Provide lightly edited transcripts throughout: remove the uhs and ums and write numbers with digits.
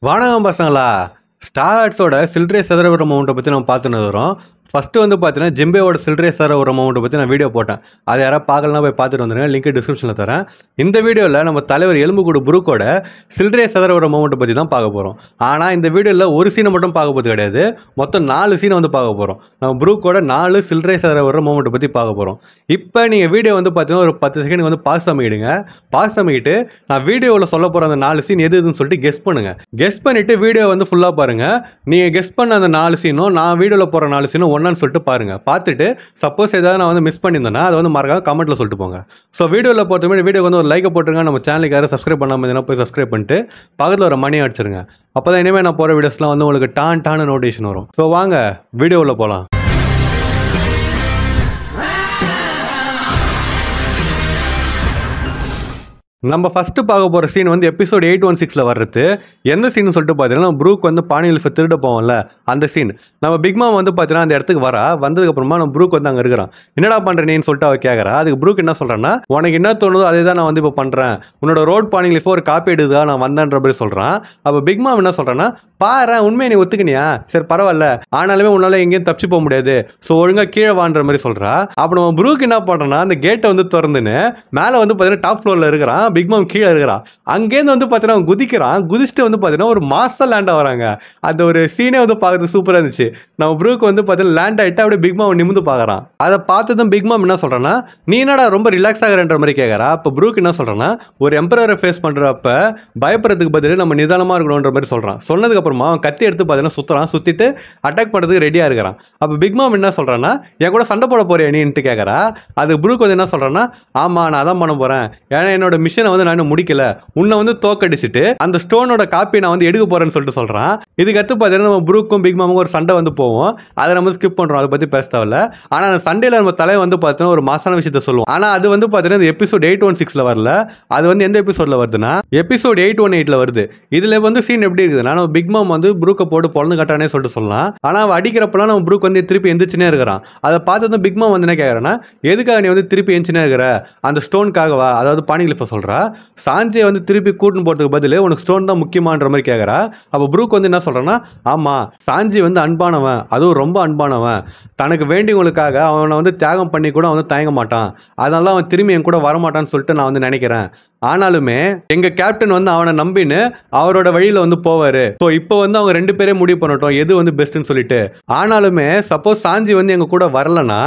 வணக்கம் பசங்களா. ஸ்டார்ஸோட சில்ட்ரே சதுரபுரம் அமௌண்ட்டை பற்றி நம்ம பார்த்துன்னு வரோம். ஃபஸ்ட்டு வந்து பார்த்தீங்கன்னா ஜிம்பேவோட சில்ட்ரே சதுரபுரம் அமௌண்ட்டை பற்றி நான் வீடியோ போட்டேன். அது யாராவது பார்க்கலனா போய் பார்த்துட்டு வந்துடுங்க. லிங்க் டிஸ்கிரிப்ஷனில் தரேன். இந்த வீடியோவில் நம்ம தலைவர் எலும்புக்கூடு புரூக்கோட சில்ட்ரே சதுரபுரம் அமௌண்ட்டை பற்றி தான் பார்க்க போகிறோம். ஆனால் இந்த வீடியோவில் ஒரு சீனை மட்டும் பார்க்க போகிறது கிடையாது. மொத்தம் 4 சீனை வந்து பார்க்க போகிறோம். நம்ம புரூக்கோட 4 சில்ட்ரே சதுரபுரம் அமௌண்ட்டை பற்றி பார்க்க போகிறோம். இப்போ நீங்கள் வீடியோ வந்து பார்த்தீங்கன்னா ஒரு 10 செகண்ட் வந்து பாஸ் பண்ணிவிடுங்க. பாஸ் பண்ணிவிட்டு நான் வீடியோவில் சொல்ல போகிற அந்த 4 சீன் எது எதுன்னு சொல்லிட்டு கெஸ் பண்ணுங்கள். கெஸ் பண்ணிவிட்டு வீடியோ வந்து ஃபுல்லாக பாருங்கள். நீங்கள் கெஸ் பண்ண அந்த 4 சீனும் நான் வீடியோவில் போகிற 4 சீனும் ஒன்றான்னு சொல்லிட்டு பாருங்கள். பார்த்துட்டு சப்போஸ் ஏதாவது நான் வந்து மிஸ் பண்ணியிருந்தேன்னா அதை வந்து மறக்காம கமெண்ட்டில் சொல்லிட்டு போங்க. ஸோ வீடியோவில் பொறுத்த மாதிரி வீடியோக்கு வந்து ஒரு லைக்கை போட்டுருங்க. நம்ம சேனலுக்கு யாரும் சப்ஸ்கிரைப் பண்ணாமல் இருந்தால் போய் சப்ஸ்கிரைப் பண்ணிட்டு பக்கத்தில் ஒரு மணி அடிச்சிருங்க. அப்போ தான் இனிமேல் நான் போகிற வீடியோஸ்லாம் வந்து உங்களுக்கு டான்னு நோட்டிஃபிகேஷன் வரும். ஸோ வாங்க வீடியோவில் போகலாம். நம்ம ஃபஸ்ட்டு பார்க்க போகிற சீன் வந்து எபிசோட் 816 வர்றது. எந்த சீன் சொல்லிட்டு பார்த்தீங்கன்னா ப்ரூக் வந்து பானியில் திருட போவோம்ல அந்த சீன். நம்ம பிக் மாம் வந்து பார்த்தீங்கன்னா அந்த இடத்துக்கு வந்ததுக்கப்புறமா நம்ம ப்ரூக் வந்து அங்கே இருக்கிறான். என்னடா பண்ணுறேன்னு சொல்லிட்டு அவள் கேட்குறா. அதுக்கு ப்ரூக் என்ன சொல்கிறான்னா, உனக்கு என்ன தோணுதோ அதே தான் நான் வந்து இப்போ பண்ணுறேன். உன்னோட ரோட் பானியில் ஒரு காப்பி எடுக்குதா நான் வந்தேன்ற மாதிரி சொல்கிறான். அப்போ பிக் மாம் என்ன சொல்கிறான்னா, பாரு உண்மையை நீ ஒத்துக்கினியா, சரி பரவாயில்ல, ஆனாலுமே உன்னால எங்கேயும் தப்பிச்சு போக முடியாது, ஸோ ஒழுங்காக கீழே வான்ற மாதிரி சொல்கிறா. அப்போ நம்ம ப்ரூக் என்ன பண்ணுறோன்னா அந்த கேட்டை வந்து திறந்துன்னு மேலே வந்து பார்த்தீங்கன்னா டாப் ஃப்ளோரில் இருக்கிறான். பிக் மாம் கீழே இருக்கிறான். அங்கேருந்து வந்து பார்த்தீங்கன்னா அவன் குதிச்சுட்டு வந்து பார்த்தீங்கன்னா ஒரு மாசம் லேண்ட் ஆகிறாங்க. அந்த ஒரு சீனே வந்து பார்க்கறது சூப்பராக இருந்துச்சு. நம்ம ப்ரூக் வந்து பார்த்தீங்கன்னா லேண்ட் ஆகிட்டு அப்படியே பிக் மாம் நிமிந்து பார்க்குறான். அதை பார்த்ததும் பிக் மாம் என்ன சொல்கிறான்னா, நீ என்னடா ரொம்ப ரிலாக்ஸ் ஆகிறன்ற மாதிரி கேட்குறா. அப்போ ப்ரூக் என்ன சொல்கிறான்னா, ஒரு எம்பரரை ஃபேஸ் பண்ணுறப்ப பயப்படுறதுக்கு பதில் நம்ம நிதானமாக இருக்கணுன்ற மாதிரி சொல்கிறான். சொன்னதுக்கப்புறமா அவன் கத்தி எடுத்து பார்த்தீங்கன்னா சுற்றிட்டு அட்டாக் பண்ணுறதுக்கு ரெடியாக இருக்கிறான். அப்போ பிக் மாம் என்ன சொல்கிறான்னா, என் கூட சண்டை போட போறியா நீன்ட்டு கேட்குறா. அது ப்ரூக் வந்து என்ன சொல்கிறான்னா, ஆமாம் நான் அதான் பண்ண போகிறேன், ஏன்னா என்னோட மிஷனை வந்து நான் இன்னும் முடிக்கல, உன்னை வந்து தோக்கடிச்சிட்டு அந்த ஸ்டோனோட காப்பி நான் வந்து எடுக்க போகிறேன்னு சொல்லிட்டு சொல்கிறான். இதுக்கு அடுத்து பார்த்தீங்கன்னா நம்ம ப்ரூக்கும் பிக் மாமுக்கும் ஒரு சண்டை வந்து போவோம். அதை நம்ம ஸ்கிப் பண்ணுறோம், அதை பற்றி பேச தேவையில்ல. ஆனால் அந்த சண்டையில் நம்ம தலை வந்து பார்த்தீங்கன்னா ஒரு மாசான விஷயத்த சொல்லுவோம். ஆனால் அது வந்து பார்த்தீங்கன்னா எபிசோட் 816 வரல. அது வந்து எந்த எபிசோடில் வருதுன்னா எபிசோட் 818 வருது. இதில் வந்து சீன் எப்படி இருக்குதுன்னா, நம்ம பிக் மாம் வந்து ப்ரூக்கை போட்டு பொழந்து கட்டானே சொல்லிட்டு சொல்லலாம். ஆனால் அவன் அடிக்கிறப்பெல்லாம் நம்ம ப்ரூக் வந்து திருப்பி எந்திரிச்சுனே இருக்கிறான். அதை பார்த்ததும் பிக் மாம் வந்து என்ன கேட்குறான்னா, எதுக்காக நீ வந்து திருப்பி எந்திரிச்சுனே இருக்கிற, அந்த ஸ்டோனுக்காகவா, அதாவது பானிகிலிஃபை சொல்கிறா. சாஞ்சியை வந்து திருப்பி கூட்டின்னு போகிறதுக்கு பதில் உனக்கு ஸ்டோன் தான் முக்கியமான்ற மாதிரி கேட்குறா. அப்போ ப்ரூக் வந்து என்ன சொல்கிறான்னா, ஆமாம் சாஞ்சி வந்து அன்பானவன், அதுவும் ரொம்ப அன்பானவன், தனக்கு வேண்டியவங்களுக்காக அவனை வந்து தியாகம் பண்ணி கூட வந்து தயங்க மாட்டான், அதனால அவன் திரும்பி என் கூட வரமாட்டான்னு சொல்லிட்டு நான் வந்து நினைக்கிறேன். ஆனாலுமே எங்கள் கேப்டன் வந்து அவனை நம்பின்னு அவரோட வழியில் வந்து போவார். ஸோ இப்போ வந்து அவங்க 2 பேரே முடிவு பண்ணட்டும் எது வந்து பெஸ்ட்டுன்னு சொல்லிட்டு. ஆனாலுமே சப்போஸ் சாஞ்சி வந்து எங்கள் கூட வரலன்னா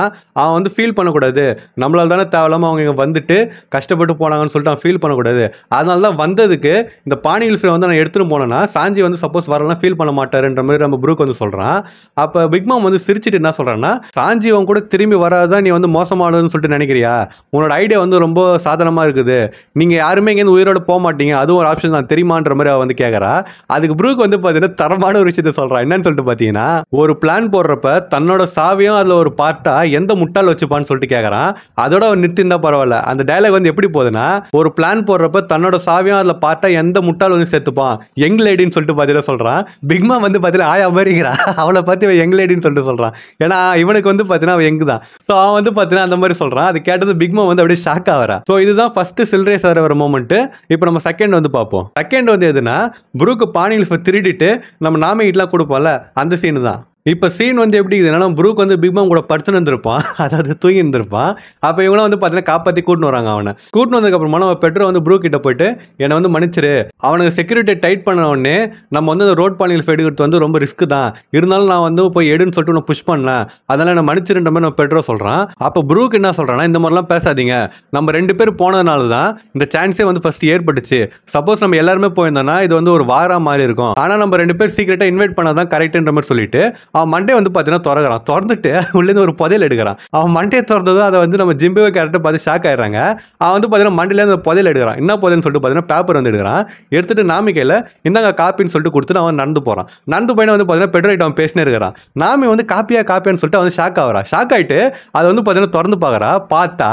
அவன் வந்து ஃபீல் பண்ணக்கூடாது, நம்மளால தானே தேவையில்லாமல் அவங்க இங்கே வந்துட்டு கஷ்டப்பட்டு போனாங்கன்னு சொல்லிட்டு அவன் ஃபீல் பண்ணக்கூடாது. அதனால தான் வந்ததுக்கு இந்த பானிகிலிஃபை வந்து நான் எடுத்துகிட்டு போனேன்னா சாஞ்சி வந்து சப்போஸ் வரலன்னா ஃபீல் பண்ண மாட்டாருன்ற மாதிரி நம்ம ப்ரூக் வந்து சொல்கிறான். அப்போ பிக் மாம் வந்து சிரிச்சிட்டு என்ன சொல்கிறான்னா, சாஞ்சி அவன் கூட திரும்பி வராதான் நீ வந்து மோசமானதுன்னு சொல்லிட்டு நினைக்கிறியா, உன்னோட ஐடியா வந்து ரொம்ப சாதனமாக இருக்குது, நீங்கள் யாருமே இங்கேருந்து உயிரோடு போக மாட்டீங்க, அதுவும் ஒரு ஆப்ஷன் தான் தெரியுமான்ற மாதிரி அவள் வந்து கேட்குறா. அதுக்கு ப்ரூக் வந்து பார்த்தீங்கன்னா தரமான ஒரு விஷயத்த சொல்கிறான். என்னன்னு சொல்லிட்டு பார்த்தீங்கன்னா, ஒரு பிளான் போடுறப்ப தன்னோட சாவியும் அதில் ஒரு பார்ட்டாக எந்த முட்டால் வச்சுப்பான்னு சொல்லிட்டு கேட்குறான். அதோட அவன் நிறுத்திருந்தா பரவாயில்ல. அந்த டயலாக் வந்து எப்படி போகுதுன்னா, ஒரு பிளான் போடுறப்ப தன்னோட சாவியும் அதில் பார்ட்டாக எந்த முட்டால் வந்து சேர்த்துப்பான், யங் லேடின்னு சொல்லிட்டு பார்த்தீங்கன்னா சொல்கிறான். பிக்மா வந்து பார்த்தீங்கன்னா ஆயா மாதிரிங்கிறான். அவளை பார்த்து இவன் யங் லேடின்னு சொல்லிட்டு சொல்கிறான். ஏன்னா இவனுக்கு வந்து பார்த்தீங்கன்னா அவன் யங் தான். ஸோ அவன் வந்து பார்த்தீங்கன்னா அந்த மாதிரி சொல்கிறான். அது கேட்டது பிக்மா வந்து அப்படியே ஷாக் ஆகிறா. ஸோ இதுதான் ஃபர்ஸ்ட் சில்ட்ரே சதுரபுரம் மொமெண்ட். இப்போ நம்ம செகண்ட் வந்து பார்ப்போம். செகண்ட் வந்து எதுனா, ப்ரூக் பானிகிலிஃபை திருடிட்டு நம்ம நாமிகிட்டலாம் கொடுப்போம்ல அந்த சீனு தான். இப்போ சீன் வந்து எப்படி இருக்குதுன்னா, ப்ரூக் வந்து பிக் மாம் கூட படுத்துன்னு இருந்திருப்பான், அதாவது தூங்கி இருந்திருப்பான். அப்போ இவங்களாம் வந்து பார்த்தீங்கன்னா காப்பாற்றி கூட்டின்னு வராங்க. அவனை கூட்டின்னு வந்ததுக்கப்புறமா நம்ம பெட்ரோ வந்து ப்ரூக் கிட்ட போயிட்டு என்னை வந்து மன்னிச்சிரு, அவனுக்கு செக்யூரிட்டி டைட் பண்ண உடனே நம்ம வந்து அந்த ரோட் பானிகிலிஃபை எடுக்கிறது வந்து ரொம்ப ரிஸ்க் தான், இருந்தாலும் நான் வந்து போய் எடுன்னு சொல்லிட்டு நான் புஷ் பண்ணேன், அதனால என்ன மன்னிச்சிருன்ற மாதிரி நம்ம பெட்ரோ சொல்கிறான். அப்போ ப்ரூக் என்ன சொல்கிறான்னா, இந்த மாதிரிலாம் பேசாதீங்க, நம்ம 2 பேர் போனதுனால தான் இந்த சான்ஸே வந்து ஃபர்ஸ்ட் ஏற்பட்டுச்சு, சப்போஸ் நம்ம எல்லாருமே போயிருந்தோம்னா இது வந்து ஒரு வாரா மாதிரி இருக்கும், ஆனால் நம்ம 2 பேர் சீக்கிரட்டாக இன்வைட் பண்ணாதான் கரெக்டுன்ற மாதிரி சொல்லிட்டு அவன் மண்டே வந்து பார்த்தீங்கன்னா திறந்துட்டு உள்ளேருந்து ஒரு புதையல் எடுக்கிறான். அவன் மண்டையை திறந்ததும் அதை வந்து நம்ம ஜிம்பே கேரக்டர் பார்த்து ஷாக் ஆயிடுறாங்க. அவன் வந்து பார்த்தீங்கன்னா மண்டையிலேருந்து புதையல் எடுக்கிறான். என்ன புதையல்னு சொல்லிட்டு பார்த்தீங்கன்னா பேப்பர் வந்து எடுக்கிறான். எடுத்துட்டு நாமி கையில் இந்தாங்க காப்பின்னு சொல்லிட்டு கொடுத்துட்டு அவன் நடந்து போகிறான். நடந்து போயிட்டு வந்து பார்த்தீங்கன்னா பெட்ரோயிட்ட அவன் பேசினே இருக்கிறான். நாமி வந்து காப்பியான்னு சொல்லிட்டு அவன் ஷாக் ஆகிறா. ஷாக் ஆகிட்டு அதை வந்து பார்த்தீங்கன்னா திறந்து பார்க்குறா. பார்த்தா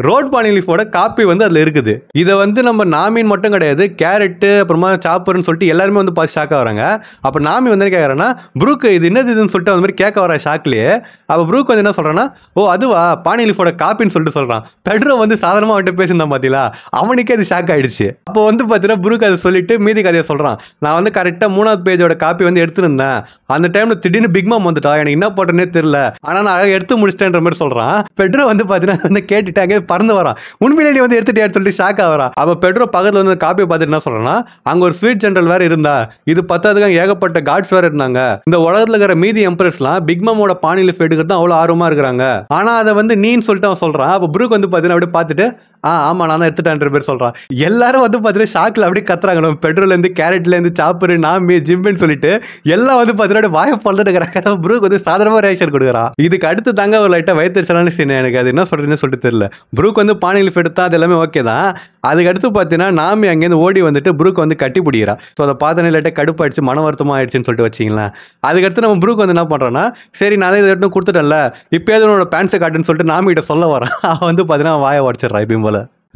ரோட் பானிகிலிஃபோட காப்பி வந்து அதில் இருக்குது. இதை வந்து நம்ம நாமின் மட்டும் கிடையாது, கேரட்டு அப்புறமா சாப்பர்னு சொல்லிட்டு எல்லாருமே வந்து பார்த்து ஷாக் ஆகிறாங்க. அப்போ நாமி வந்து கேட்குறேன்னா, ப்ரூக் இது என்னது இதுன்னு சொல்லிட்டு அந்த மாதிரி கேட்க வர ஷாக்லயே அப்போ ப்ரூக் வந்து என்ன சொல்றான்னா, ஓ அதுவா பானி லீஃபோட காப்பின்னு சொல்லிட்டு சொல்றான். பெட்ரோ வந்து சாதாரணமா அவன்கிட்ட பேசியிருந்தான் பாத்தீங்களா, அவனுக்கே அது ஷாக் ஆயிடுச்சு. அப்போ வந்து பாத்தீங்கன்னா ப்ரூக் அதை சொல்லிட்டு மீதி கதையை சொல்றான். நான் வந்து கரெக்டா 3வது பேஜோட காப்பி வந்து எடுத்துருந்தேன். அந்த டைம்ல திடீர்னு பிக் மாம் வந்துட்டா, எனக்கு என்ன போட்டேன்னே தெரியல, ஆனா நான் எடுத்து முடிச்சிட்டேன்ற மாதிரி சொல்றான். பெட்ரோ வந்து பாத்தீங்கன்னா வந்து கேட்டுட்டு அங்கே பறந்து வரான். உண்மையிலே நீ வந்து எடுத்துட்டியான்னு சொல்லிட்டு ஷாக் ஆகிறான். அப்ப பெட்ரோ பக்கத்துல வந்து காப்பியை பார்த்துட்டு என்ன சொல்றான்னா, அங்க ஒரு ஸ்வீட் ஜெனரல் வேற இருந்தா, இது பத்தாதுக்கு ஏகப்பட்ட காட்ஸ் வேற இருந்தாங்க. இந்த உலகத்துல இருக்கிற மீதி எம்பரஸ்லாம் பிக் மாமோட பானி லீஃப் எடுக்கிறது அவ்வளவு ஆர்வமா இருக்கிறாங்க. ஆனா அதை வந்து நீன்னு சொல்லிட்டு அவன் சொல்றான். அப்ப ப்ரூக் வந்து பாத்தீங்கன்னா அப்படியே பார்த்துட்டு ஆமா நான் தான் எடுத்துட்டேன்ற பேர் சொல்றான். எல்லாரும் வந்து பாத்தீங்கன்னா ஷாக்ல அப்படியே கத்துறாங்க. நம்ம பெட்ரோல்ல இருந்து கேரட்ல இருந்து சாப்பர் நாமி ஜிம்புன்னு சொல்லிட்டு எல்லாம் வந்து பாத்தீங்கன்னா வாயை பல்லுட்டு இருக்கிறாங்க. ப்ரூக் வந்து சாதாரணமா ரியாக்ஷன் கொடுக்குறான். இதுக்கு அடுத்து தாங்க ஒரு லைட்டா வயிற்றுச்சலான சீன். எனக்கு அது என்ன சொல்றதுன்னு சொல்லிட்டு தெரியல. ப்ரூக் வந்து பானி லீஃப் எடுத்தா அது எல்லாமே ஓகே தான். அதுக்கு அடுத்து பாத்தீங்கன்னா நாமி அங்கேருந்து ஓடி வந்துட்டு ப்ரூக் வந்து கட்டி பிடிக்கிறா. ஸோ அதை பார்த்தோன்னே லைட்டா கடுப்பாயிடுச்சு, மன வருத்தமா ஆயிடுச்சுன்னு சொல்லிட்டு வச்சிங்களேன். அதுக்கடுத்து நம்ம ப்ரூக் வந்து என்ன பண்றான்னா, சரி நான் இதை எடுத்து கொடுத்துட்டேன்ல, இப்போயாவது உன்னோட பேண்ட்ஸை காட்டுன்னு சொல்லிட்டு நாமி கிட்ட சொல்ல வரான். அவன் வந்து பாத்தீங்கன்னா வாயை உடச்சிடுறான் எப்பயும் போல.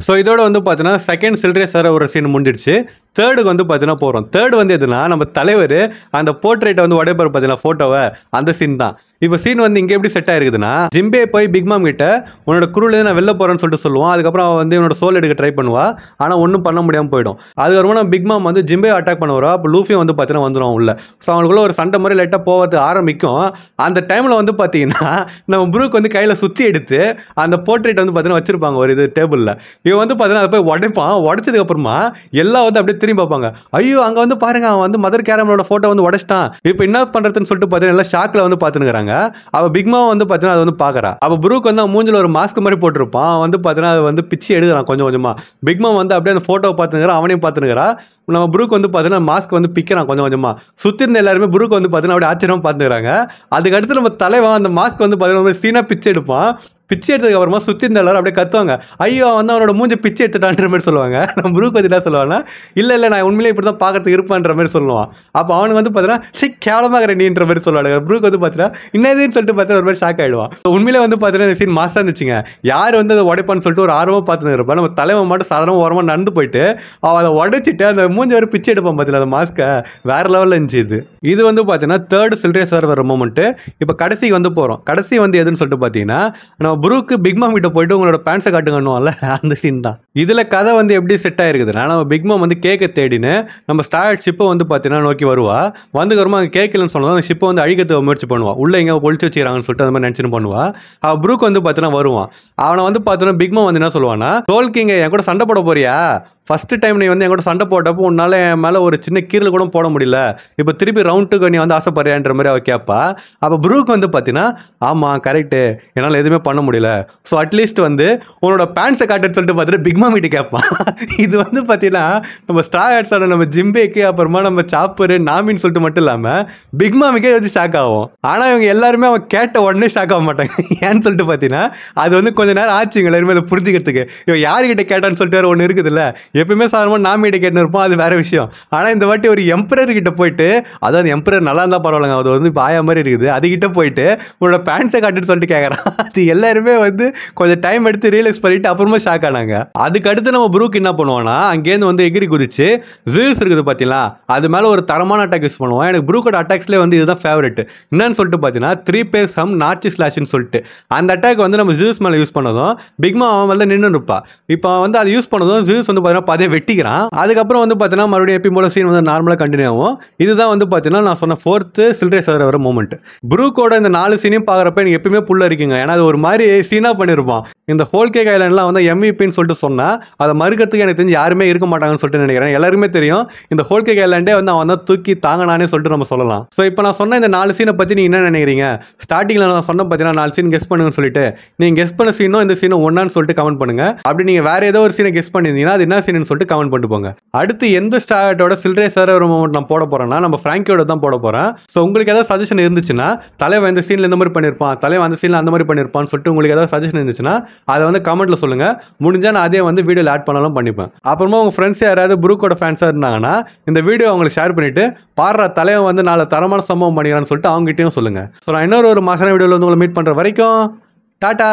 ஸோ இதோட வந்து பார்த்தீங்கன்னா செகண்ட் சில்ட்ரே சார் ஒரு சீன் முடிஞ்சிடுச்சு. தேர்டுக்கு வந்து பார்த்தீங்கன்னா போகிறோம். தேர்டு வந்து எதுனா நம்ம தலைவர் அந்த போர்ட்ரேட்டை வந்து உடைப்பார் பார்த்தீங்கன்னா ஃபோட்டோவை, அந்த சீன் தான். இப்போ சீன் வந்து இங்கே எப்படி செட் ஆயிருக்குதுன்னா, ஜிம்பே போய் பிக் மாம் கிட்ட உன்னோட குரூலேருந்து நான் வெளில போகிறேன்னு சொல்லிட்டு சொல்லுவான். அதுக்கப்புறம் அவன் வந்து இவனோட சோல் எடுக்க ட்ரை பண்ணுவா. ஆனால் ஒன்றும் பண்ண முடியாமல் போயிடும். அதுக்கப்புறமா நம்ம பிக் மாம் வந்து ஜிம்பே அட்டாக் பண்ண வரா. அப்போ லூஃபியும் வந்து பார்த்தீங்கன்னா வந்துடும் உள்ள. ஸோ அவனுக்குள்ள ஒரு சண்டை மாதிரி லைட்டாக போகிறது ஆரம்பிக்கும். அந்த டைமில் வந்து பார்த்தீங்கன்னா நம்ம ப்ரூக் வந்து கையில் சுற்றி எடுத்து அந்த போர்ட்ரேட் வந்து பார்த்தீங்கன்னா வச்சிருப்பாங்க ஒரு இது டேபிளில். இவன் வந்து பார்த்தீங்கன்னா அதை போய் உடைப்பான். உடைச்சதுக்கு அப்புறமா எல்லாம் வந்து அப்படியே திரும்பி பார்ப்பாங்க. ஐயோ அங்கே வந்து பாருங்க அவன் வந்து மதர் கேரமலோட ஃபோட்டோ வந்து உடைச்சிட்டான், இப்போ என்ன பண்ணுறதுன்னு சொல்லிட்டு பார்த்தீங்கன்னா எல்லாம் ஷாக்கில் வந்து பார்த்துனுக்குறாங்க. அவ பிக் மாம் வந்து பார்த்தீங்கன்னா அதை வந்து பார்க்குறா. அப்போ ப்ரூக் வந்து அவன் மூஞ்சில் ஒரு மாஸ்க் மாதிரி போட்டிருப்பான். அவன் வந்து பார்த்தீங்கன்னா அதை வந்து பிச்சு எடுக்கிறான் கொஞ்சம் கொஞ்சமா. பிக் மாம் வந்து அப்படியே அந்த ஃபோட்டோவை பார்த்துனுக்குறான், அவனையும் பார்த்துனுக்குறா. நம்ம ப்ரூக் வந்து பார்த்தீங்கன்னா மாஸ்க் வந்து பிக்கிறான் கொஞ்சம் கொஞ்சமா. சுற்றி இருந்த எல்லாருமே ப்ரூக் வந்து பார்த்தீங்கன்னா அப்படியே ஆச்சரியமா பார்த்துக்கிறாங்க. அதுக்கு அடுத்து நம்ம தலைவன் அந்த மாஸ்க் வந்து பார்த்தீங்கன்னா சீனா பிச்சு எடுப்பான். பிச்சை எடுத்ததுக்கு அப்புறமா சுற்றி இருந்த எல்லாரும் அப்படியே கத்துவாங்க, ஐயோ வந்து அவனோட மூஞ்ச பிச்சை எடுத்துட்டான்ற மாதிரி சொல்லுவாங்க. நம்ம ப்ரூக் வந்து என்ன சொல்லுவாங்கன்னா, இல்லை நான் உண்மையிலே இப்படி தான் பார்க்கறதுக்கு இருப்பான்ற மாதிரி சொல்லுவான். அப்போ அவனுக்கு வந்து பார்த்தீங்கன்னா சரி கேவலமாக நீன்ற மாதிரி சொல்லுவாங்க. ப்ரூக் வந்து பார்த்தீங்கன்னா என்னதுன்னு சொல்லிட்டு பார்த்தா ஒரு மாதிரி ஷாக் ஆகிடுவான். உண்மையிலே வந்து பார்த்தீங்கன்னா இந்த சீன் மாஸ்டாக இருந்துச்சுங்க. யார் வந்து அதை உடைப்பான்னு சொல்லிட்டு ஒரு ஆர்வமாக பார்த்துன்னு இருப்பான். நம்ம தலைவன் மட்டும் சாதாரணமாக ஓரமாக நடந்து போயிட்டு அவன் அதை உடைச்சிட்டு அந்த மூஞ்ச வரை பிச்சை எடுப்பான் பார்த்தீங்களா, அந்த மாஸ்க்கை வேற லெவலில் இருந்துச்சு. இது வந்து பார்த்தீங்கன்னா தேர்ட் சில்ட்ரே சார் வர மூமெண்ட்டு. இப்போ கடைசிக்கு வந்து போகிறோம். கடைசி வந்து எதுன்னு சொல்லிட்டு பார்த்தீங்கன்னா, நம்ம ப்ரூக்கு பிக் மாம் கிட்ட போயிட்டு உங்களோட பேண்ட்ஸை காட்டுங்கன்னுவான்ல, அந்த சீன் தான். இதில் கதை வந்து எப்படி செட் ஆயிருக்குதுன்னா, நம்ம பிக் மாம் வந்து கேக்கை தேடின்னு நம்ம ஸ்டார்ட் ஷிப்பை வந்து பார்த்தீங்கன்னா நோக்கி வருவா. வந்துக்கப்புறமா அங்கே கேட்கலன்னு சொன்னதும் அந்த ஷிப்பை வந்து அழிக்கிறதுக்கு முயற்சி பண்ணுவா. உள்ளே எங்கே ஒழிச்சு வச்சுக்கிறாங்கன்னு சொல்லிட்டு அந்த மாதிரி நினச்சின்னு பண்ணுவா. அவள் ப்ரூக் வந்து பார்த்தீங்கன்னா வருவான். அவனை வந்து பார்த்தோன்னா பிக் மாம் வந்து என்ன சொல்லுவான்னா, டோல் கிங் என் கூட சண்டை போட போறியா, ஃபஸ்ட்டு டைம் நீ வந்து என் கூட சண்டை போட்டப்போ உன்னால் என் மேலே ஒரு சின்ன கீரல் கூட போட முடியல, இப்போ திருப்பி ரவுண்டுக்கு நீ வந்து ஆசைப்படுறியான்ற மாதிரி அவள் கேட்பா. அப்போ ப்ரூக் வந்து பார்த்தீங்கன்னா ஆமாம் கரெக்டு, என்னால் எதுவுமே பண்ண முடியல, ஸோ அட்லீஸ்ட் வந்து உன்னோட பேண்ட்ஸை காட்டுன்னு சொல்லிட்டு பார்த்துட்டு பிக் மாம் கிட்ட கேட்பான். இது வந்து பார்த்தீங்கன்னா நம்ம ஸ்ட்ரா ஹேட்ஸோட நம்ம ஜிம்பேக்கு அப்புறமா நம்ம சாப்பரு நாமின்னு சொல்லிட்டு மட்டும் இல்லாமல் பிக் மாமுக்கே வச்சு ஷாக் ஆகும். ஆனால் இவங்க எல்லாருமே அவன் கேட்ட உடனே ஷாக் ஆக மாட்டாங்க. ஏன்னு சொல்லிட்டு பார்த்தீங்கன்னா அது வந்து கொஞ்சம் நேரம் ஆச்சுங்க எல்லாருமே அதை புரிஞ்சுக்கிறதுக்கு. இவன் யாருக்கிட்ட கேட்டான்னு சொல்லிட்டு வேறு ஒன்று இருக்குதுல்ல, எப்பயுமே சாதாரணமாக நாமிகிட்ட கேட்டு இருப்போம், அது வேற விஷயம். ஆனால் இந்த வாட்டி ஒரு எம்பரர் கிட்ட போயிட்டு, அதாவது எம்பரர் நல்லா இருந்தால் பரவாயில்லங்க, அது வந்து பாயா மாதிரி இருக்குது, அதுக்கிட்ட போயிட்டு உன்னோட பேண்ட்ஸை காட்டுன்னு சொல்லிட்டு கேட்குறான். அது எல்லாருமே வந்து கொஞ்சம் டைம் எடுத்து ரியலைஸ் பண்ணிட்டு அப்புறமா ஷாக் ஆனாங்க. அதுக்கு அடுத்து நம்ம ப்ரூக் என்ன பண்ணுவான்னா, அங்கேருந்து வந்து எகிரி குதிச்சு ஜூஸ் இருக்குது பார்த்தீங்களா, அது மேலே ஒரு தரமான அட்டாக் யூஸ் பண்ணுவான். எனக்கு ப்ரூக்கோட அட்டாக்ஸ்லேயே வந்து இதுதான் ஃபேவரெட். என்னன்னு சொல்லிட்டு பார்த்தீங்கன்னா 3 பேஸ் ஹம் நாச்சி ஸ்லாஷ்னு சொல்லிட்டு அந்த அட்டாக் வந்து நம்ம ஜூஸ் மேலே யூஸ் பண்ணதும் பிக்மா அவன் மேலே நின்று இருப்பா. இப்போ வந்து அதை யூஸ் பண்ணதும் ஜூஸ் வந்து பார்த்தீங்கன்னா பாதியாக வெட்டிக்கிறான். அதுக்கப்புறம் வந்து பார்த்தீங்கன்னா மறுபடியும் எப்பயும் போல சீன் வந்து நார்மலாக கண்டினியூ ஆகும். இதுதான் வந்து பார்த்தீங்கன்னா நான் சொன்ன 4th சில்ட்ரே சார் வர மூமெண்ட். ப்ரூக்கோட இந்த 4 சீனையும் பார்க்குறப்ப எனக்கு எப்பயுமே புள்ள இருக்குங்க. ஏன்னா அது ஒரு மாதிரி சீனாக பண்ணியிருப்பான். இந்த ஹோல் கேக் ஐலாண்ட்லாம் வந்து MVP சொல்லிட்டு சொன்னால் அதை மறுக்கிறதுக்கு எனக்கு தெரிஞ்சு யாருமே இருக்க மாட்டாங்கன்னு சொல்லிட்டு நினைக்கிறேன். எல்லாருமே தெரியும் இந்த ஹோல் கேக் ஐலாண்டே வந்து அவன் தான் தூக்கி தாங்கினானே சொல்லிட்டு நம்ம சொல்லலாம். ஸோ இப்போ நான் சொன்ன இந்த 4 சீனை பற்றி நீங்கள் என்ன நினைக்கிறீங்க? ஸ்டார்டிங்கில் நான் சொன்ன பார்த்தீங்கன்னா 4 சீன் கெஸ் பண்ணுங்கன்னு சொல்லிட்டு நீங்கள் கெஸ் பண்ண சீனும் இந்த சீனும் ஒன்னான்னு சொல்லிட்டு கமெண்ட் பண்ணுங்க. அப்படி நீங்கள் வேற ஏதோ ஒரு சீனை கெஸ் பண்ணியிருந்தீங்கன்னா அது என்ன சீன் சொல்லிட்டு கமெண்ட் பண்ணிட்டு போங்க. அடுத்து எந்த ஸ்டார்ட்டோட சில்ட்ரே சார் ஒரு மூமெண்ட் நான் போட போறேன்னா நம்ம ஃப்ராங்கியோட தான் போட போறேன். ஸோ உங்களுக்கு ஏதாவது சஜஷன் இருந்துச்சுன்னா தலைவன் இந்த சீனில் இந்த மாதிரி பண்ணியிருப்பான், தலைவன் அந்த சீனில் அந்த மாதிரி பண்ணியிருப்பான்னு சொல்லிட்டு உங்களுக்கு ஏதாவது சஜஷன் இருந்துச்சுன்னா அதை வந்து கமெண்ட்ல சொல்லுங்க. முடிஞ்சா நான் அதே வந்து வீடியோவில் ஆட் பண்ணலாம் பண்ணிப்பேன். அப்புறமா உங்க ஃப்ரெண்ட்ஸ் யாராவது ப்ரூக்கோட ஃபேன்ஸாக இருந்தாங்கன்னா இந்த வீடியோ அவங்களுக்கு ஷேர் பண்ணிட்டு பாடுற தலைவன் வந்து 4 தரமான சம்பவம் பண்ணிக்கிறான்னு சொல்லிட்டு அவங்ககிட்டயும் சொல்லுங்க. ஸோ நான் இன்னொரு மாசான வீடியோவில் வந்து உங்களை மீட் பண்ற வரைக்கும் டாடா.